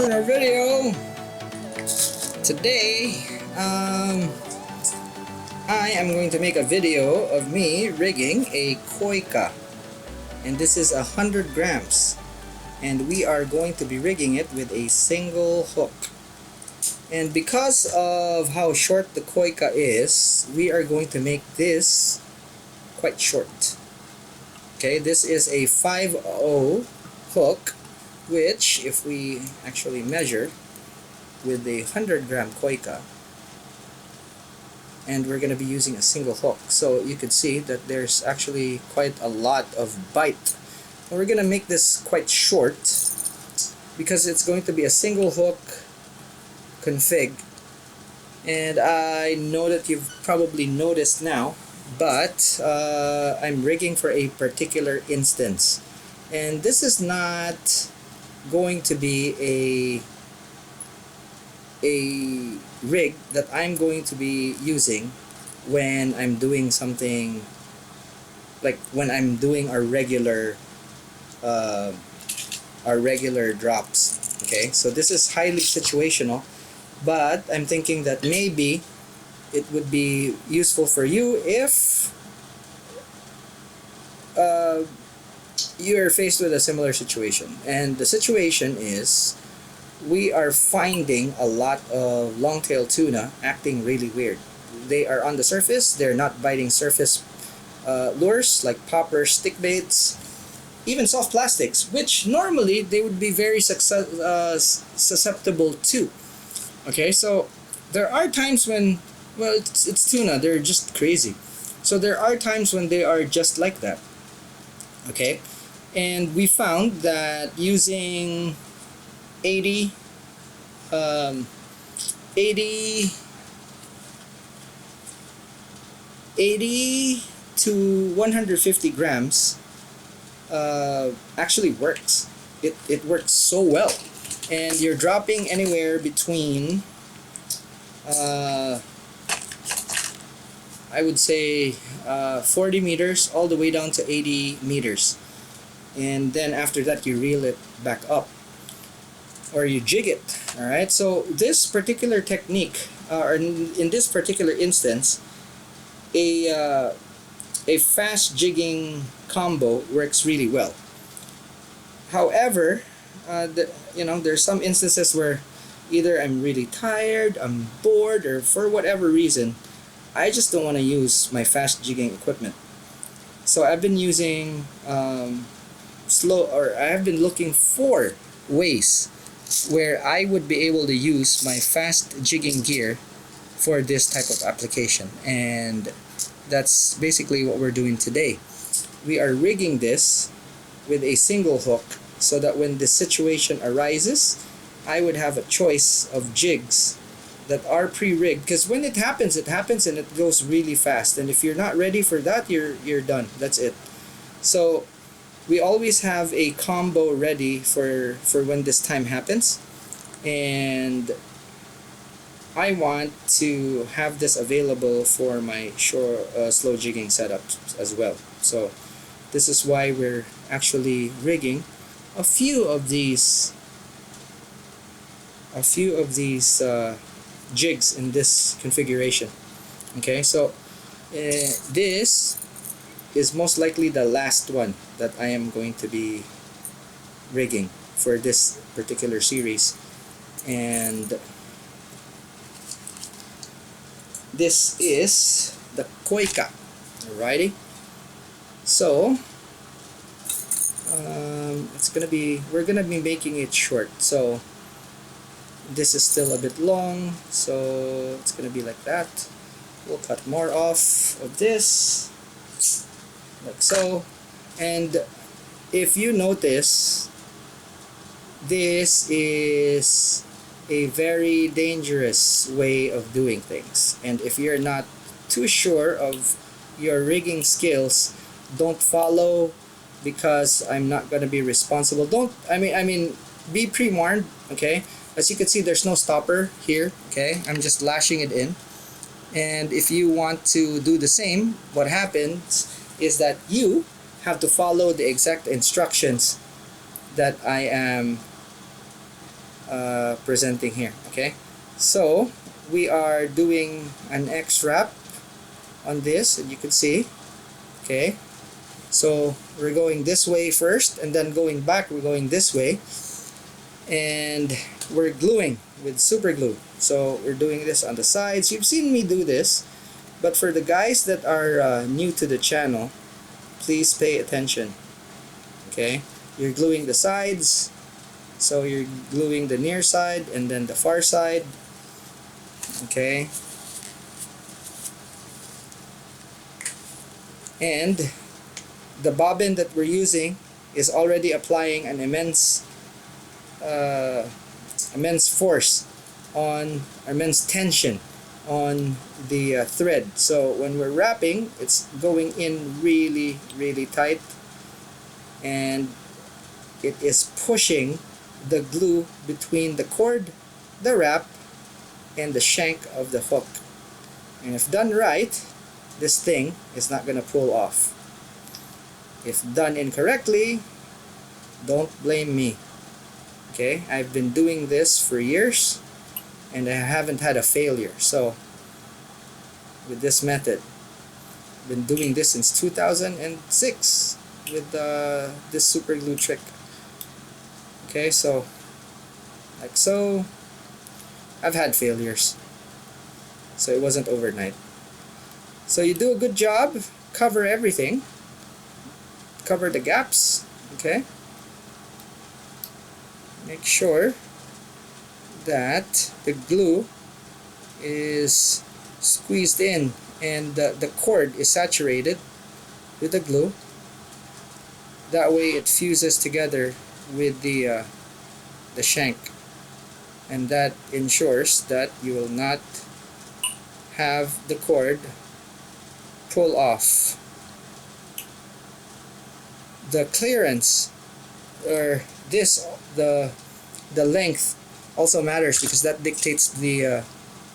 for another video. Today, I am going to make a video of me rigging a Koika, and this is 100 grams, and we are going to be rigging it with a single hook. And because of how short the Koika is, we are going to make this quite short. Okay, this is a 5/0 hook, which if we actually measure with a 100-gram Koika, and we're going to be using a single hook, so you could see that there's actually quite a lot of bite. And we're going to make this quite short because it's going to be a single hook config. And I know that you've probably noticed now, but I'm rigging for a particular instance, and this is not going to be a rig that I'm going to be using when I'm doing something like when I'm doing our regular drops. Okay, so this is highly situational, but I'm thinking that maybe it would be useful for you if you're faced with a similar situation. And the situation is we are finding a lot of long-tail tuna acting really weird. They are on the surface, they're not biting surface lures like poppers, stick baits, even soft plastics, which normally they would be very susceptible to. Okay, so there are times when, well, it's tuna, they're just crazy. So there are times when they are just like that. Okay, and we found that using 80 to 150 grams actually works. It works so well, and you're dropping anywhere between I would say 40 meters all the way down to 80 meters, and then after that you reel it back up or you jig it. Alright, so this particular technique, or in this particular instance, a fast jigging combo works really well. However, there's some instances where either I'm really tired, I'm bored, or for whatever reason I just don't want to use my fast jigging equipment. So I've been using I have been looking for ways where I would be able to use my fast jigging gear for this type of application, and that's basically what we're doing today. We are rigging this with a single hook so that when this situation arises, I would have a choice of jigs that are pre-rigged, because when it happens and it goes really fast, and if you're not ready for that, you're done. That's it. So we always have a combo ready for when this time happens, and I want to have this available for my slow jigging setup as well. So this is why we're actually rigging a few of these jigs in this configuration. Okay, so this is most likely the last one that I am going to be rigging for this particular series, and this is the Koika. Alrighty, so we're gonna be making it short, so this is still a bit long, so it's gonna be like that. We'll cut more off of this like so. And if you notice, this is a very dangerous way of doing things, and if you're not too sure of your rigging skills, don't follow, because I'm not going to be responsible. Be pre-warned. Okay, as you can see, there's no stopper here. Okay, I'm just lashing it in, and if you want to do the same, what happens is that you have to follow the exact instructions that I am presenting here. Okay, so we are doing an X wrap on this, and you can see. Okay, so we're going this way first, and then going back we're going this way, and we're gluing with super glue. So we're doing this on the sides. You've seen me do this, but for the guys that are new to the channel, please pay attention. Okay, you're gluing the sides, so you're gluing the near side and then the far side. Okay, and the bobbin that we're using is already applying an immense force on, immense tension on the thread. So when we're wrapping, it's going in really tight, and it is pushing the glue between the cord, the wrap, and the shank of the hook. And if done right, this thing is not gonna pull off. If done incorrectly, don't blame me. Okay, I've been doing this for years and I haven't had a failure. So with this method, I've been doing this since 2006 with this super glue trick. Okay, so like so, I've had failures, so it wasn't overnight. So you do a good job, cover everything, cover the gaps. Okay, make sure that the glue is squeezed in and the cord is saturated with the glue. That way it fuses together with the shank, and that ensures that you will not have the cord pull off. The clearance, or the length also matters, because that dictates the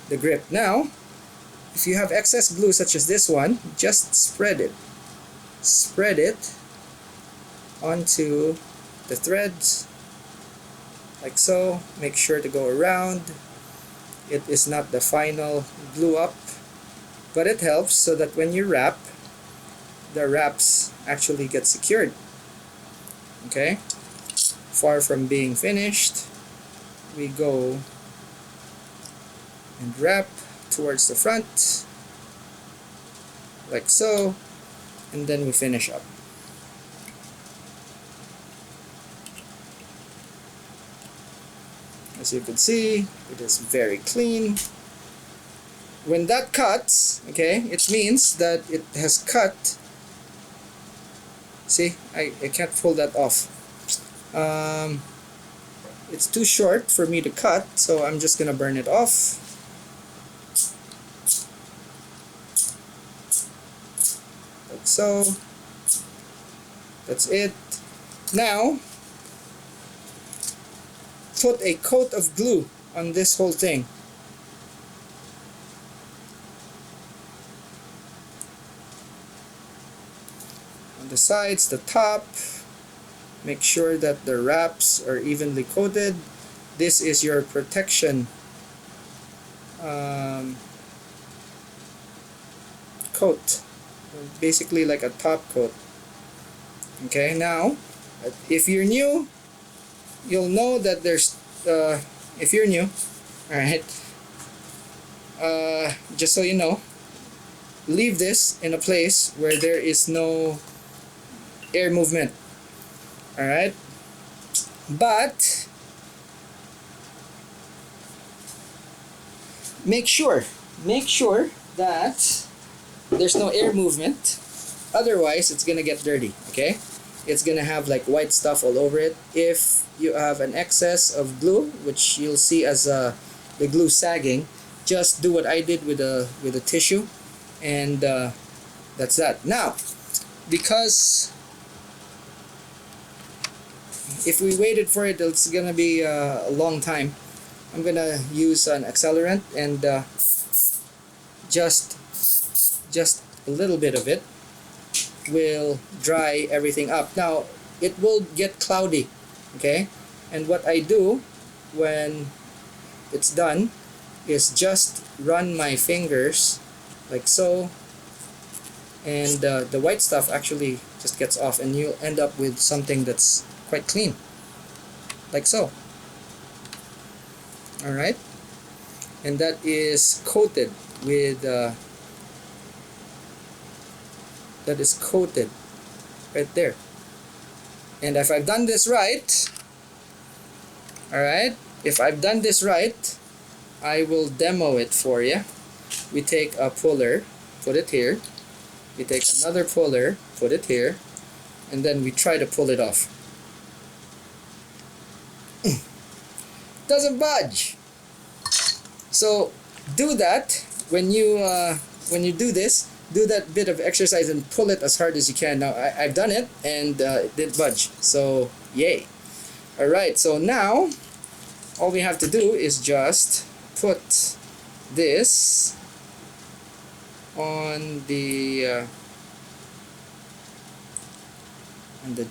grip. Now, if you have excess glue such as this one, just spread it onto the threads like so. Make sure to go around. It is not the final glue up, but it helps so that when you wrap, the wraps actually get secured. Okay, far from being finished, we go and wrap towards the front like so, and then we finish up. As you can see, it is very clean. When that cuts, okay, it means that it has cut. See, I can't pull that off. It's too short for me to cut, so I'm just gonna burn it off. Like so. That's it. Now, put a coat of glue on this whole thing. On the sides, the top. Make sure that the wraps are evenly coated. This is your protection coat, basically like a top coat. Okay, now if you're new, you'll know that there's if you're new, alright, just so you know, leave this in a place where there is no air movement. Alright, but make sure that there's no air movement, otherwise it's gonna get dirty. Okay, it's gonna have like white stuff all over it. If you have an excess of glue, which you'll see as the glue sagging, just do what I did with a tissue, and that's that. Now, because if we waited for it, it's gonna be a long time. I'm gonna use an accelerant, and just a little bit of it will dry everything up. Now it will get cloudy, okay? And what I do when it's done is just run my fingers like so, and the white stuff actually just gets off, and you'll end up with something that's quite clean, like so. Alright, and that is coated with that is coated right there. And if I've done this right, alright, if I've done this right, I will demo it for you. We take a puller, put it here. We take another puller, put it here, and then we try to pull it off. Doesn't budge. So do that when you do this. Do that bit of exercise and pull it as hard as you can. Now I've done it, and it did budge. So yay! All right. So now all we have to do is just put this on the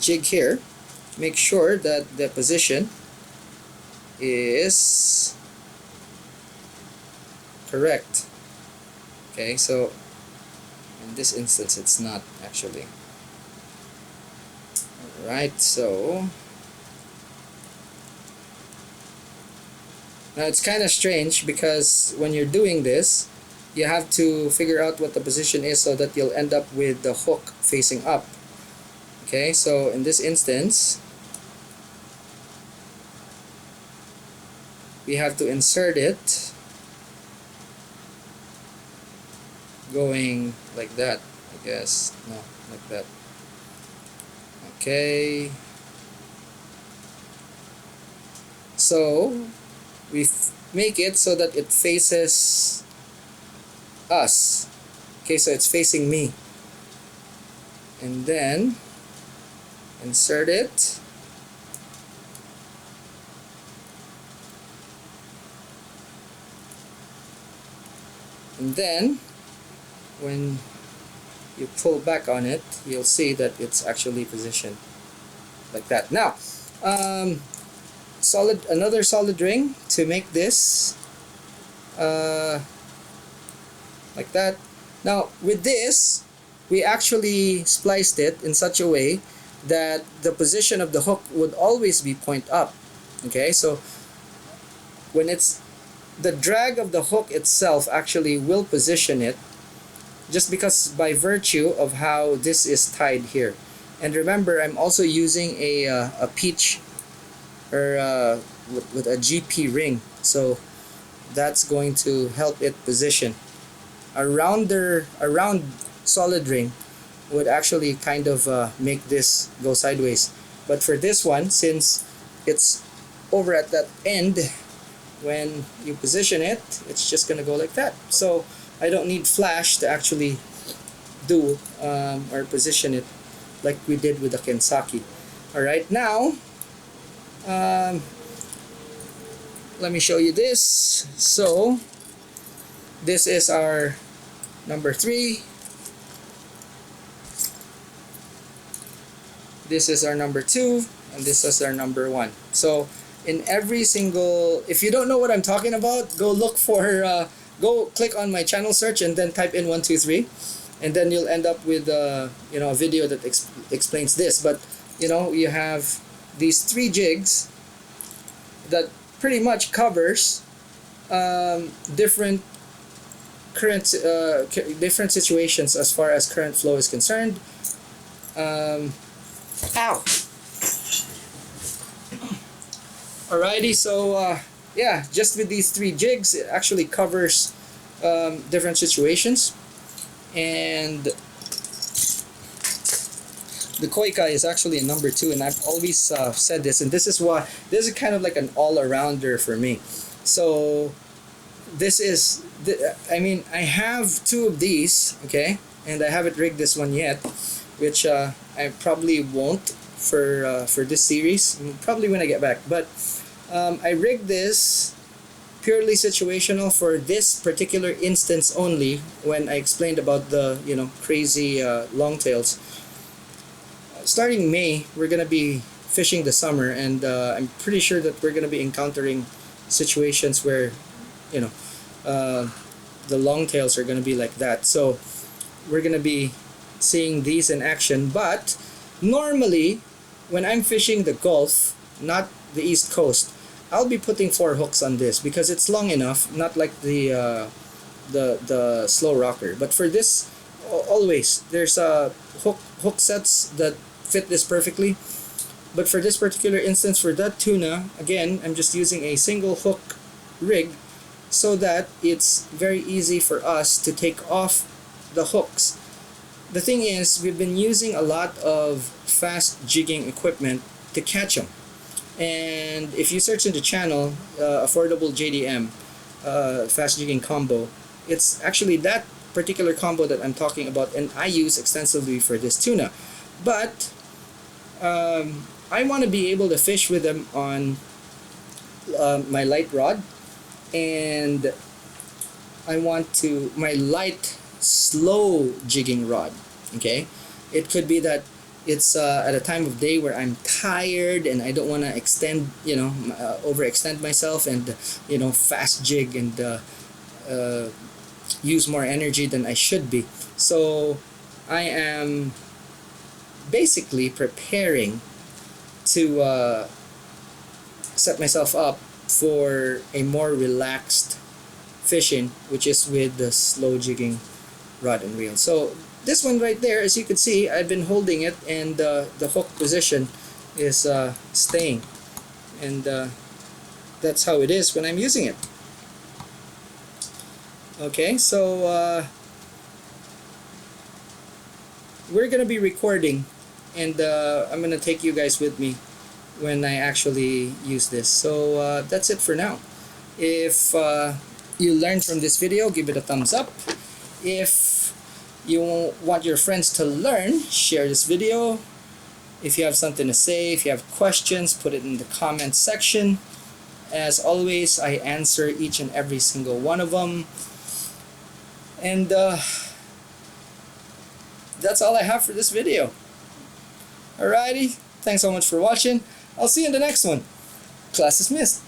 jig here. Make sure that the position is correct. Okay, so in this instance it's not actually. Alright, so now it's kind of strange because when you're doing this, you have to figure out what the position is so that you'll end up with the hook facing up. Okay, so in this instance, we have to insert it going like that, I guess. No, like that. Okay, so we make it so that it faces us. Okay, so it's facing me, and then insert it, and then when you pull back on it, you'll see that it's actually positioned like that. Now another solid ring to make this like that. Now with this, we actually spliced it in such a way that the position of the hook would always be point up. Okay, so when it's the drag of the hook itself actually will position it, just because by virtue of how this is tied here. And remember, I'm also using a peach or with a GP ring, so that's going to help it position. A round solid ring would actually kind of make this go sideways, but for this one, since it's over at that end, when you position it, it's just gonna go like that. So I don't need flash to actually do or position it like we did with the Kensaki. Alright, now let me show you this. So this is our number 3. This is our number 2, and this is our number 1. So in every single, if you don't know what I'm talking about, go look for go click on my channel search and then type in 1, 2, 3, and then you'll end up with a video that explains this. But you have these 3 jigs that pretty much covers different different situations as far as current flow is concerned. Ow! Alrighty, so yeah, just with these 3 jigs, it actually covers different situations. And the Koika is actually a number 2, and I've always said this, and this is kind of like an all-arounder for me. So this is, I have 2 of these, okay, and I haven't rigged this one yet, which I probably won't for this series, probably when I get back. But I rigged this purely situational for this particular instance only, when I explained about the crazy longtails. Starting May, we're gonna be fishing the summer, and I'm pretty sure that we're gonna be encountering situations where, you know, the longtails are gonna be like that. So we're gonna be seeing these in action. But normally, when I'm fishing the Gulf, not the East Coast, I'll be putting 4 hooks on this because it's long enough, not like the slow rocker. But for this, always there's hook sets that fit this perfectly. But for this particular instance, for that tuna, again, I'm just using a single hook rig so that it's very easy for us to take off the hooks. The thing is, we've been using a lot of fast jigging equipment to catch them. And if you search in the channel, affordable JDM, fast jigging combo, it's actually that particular combo that I'm talking about, and I use extensively for this tuna. But I want to be able to fish with them on my light rod, and I want to my light slow jigging rod. Okay, it could be that it's at a time of day where I'm tired and I don't want to extend, overextend myself and fast jig and use more energy than I should be. So I am basically preparing to set myself up for a more relaxed fishing, which is with the slow jigging rod and reel. So this one right there, as you can see, I've been holding it, and the hook position is staying, and that's how it is when I'm using it. Okay, so we're gonna be recording, and I'm gonna take you guys with me when I actually use this. So that's it for now. If you learned from this video, give it a thumbs up. If you want your friends to learn, share this video. If you have something to say, if you have questions, put it in the comment section. As always, I answer each and every single one of them. And that's all I have for this video. Alrighty, thanks so much for watching. I'll see you in the next one. Class dismissed.